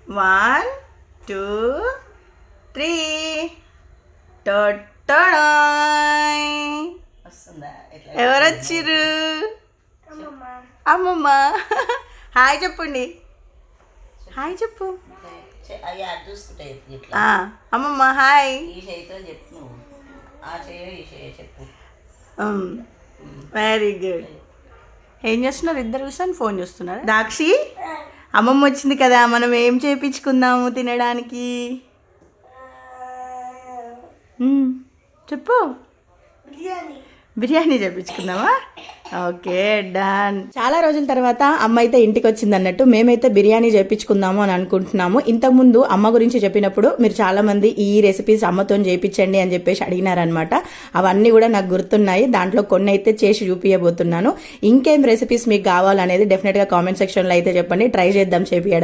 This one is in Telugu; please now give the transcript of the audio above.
1 2 3 వస్తుందా ఎట్లా ఎవరు వచ్చిర్రు? అమ్మమ్మ. హాయ్ చెప్పండి. హాయ్ చెప్పు. అయ్యా చూసుకుంటే ఇట్లా అమ్మమ్మ హాయ్. ఈ చేయితో చెప్పు నువ్వు, ఆ చేయ ఈ చేయ చెప్పు. Very good. ఏం చేస్తున్నారు ఇద్దరు? కూర్చొని ఫోన్ చూస్తున్నారు. దాక్షి, అమ్మమ్మ వచ్చింది కదా, మనం ఏం చేయించుకుందాము తినడానికి? చెప్పు. బిర్యానీ చేయించుకుందామా? Okay done. చాలా రోజుల తర్వాత అమ్మ అయితే ఇంటికి వచ్చింది అన్నట్టు మేమైతే బిర్యానీ చేయించుకుందాము అని అనుకుంటున్నాము. ఇంతకుముందు అమ్మ గురించి చెప్పినప్పుడు మీరు చాలా మంది ఈ రెసిపీస్ అమ్మతో చేయించండి అని చెప్పేసి అడిగినారనమాట. అవన్నీ కూడా నాకు గుర్తున్నాయి. దాంట్లో కొన్ని అయితే చేసి చూపించబోతున్నాను. ఇంకేం రెసిపీస్ మీకు కావాలనేది డెఫినెట్గా కామెంట్ సెక్షన్లో అయితే చెప్పండి. ట్రై చేద్దాం చేపియడానికి.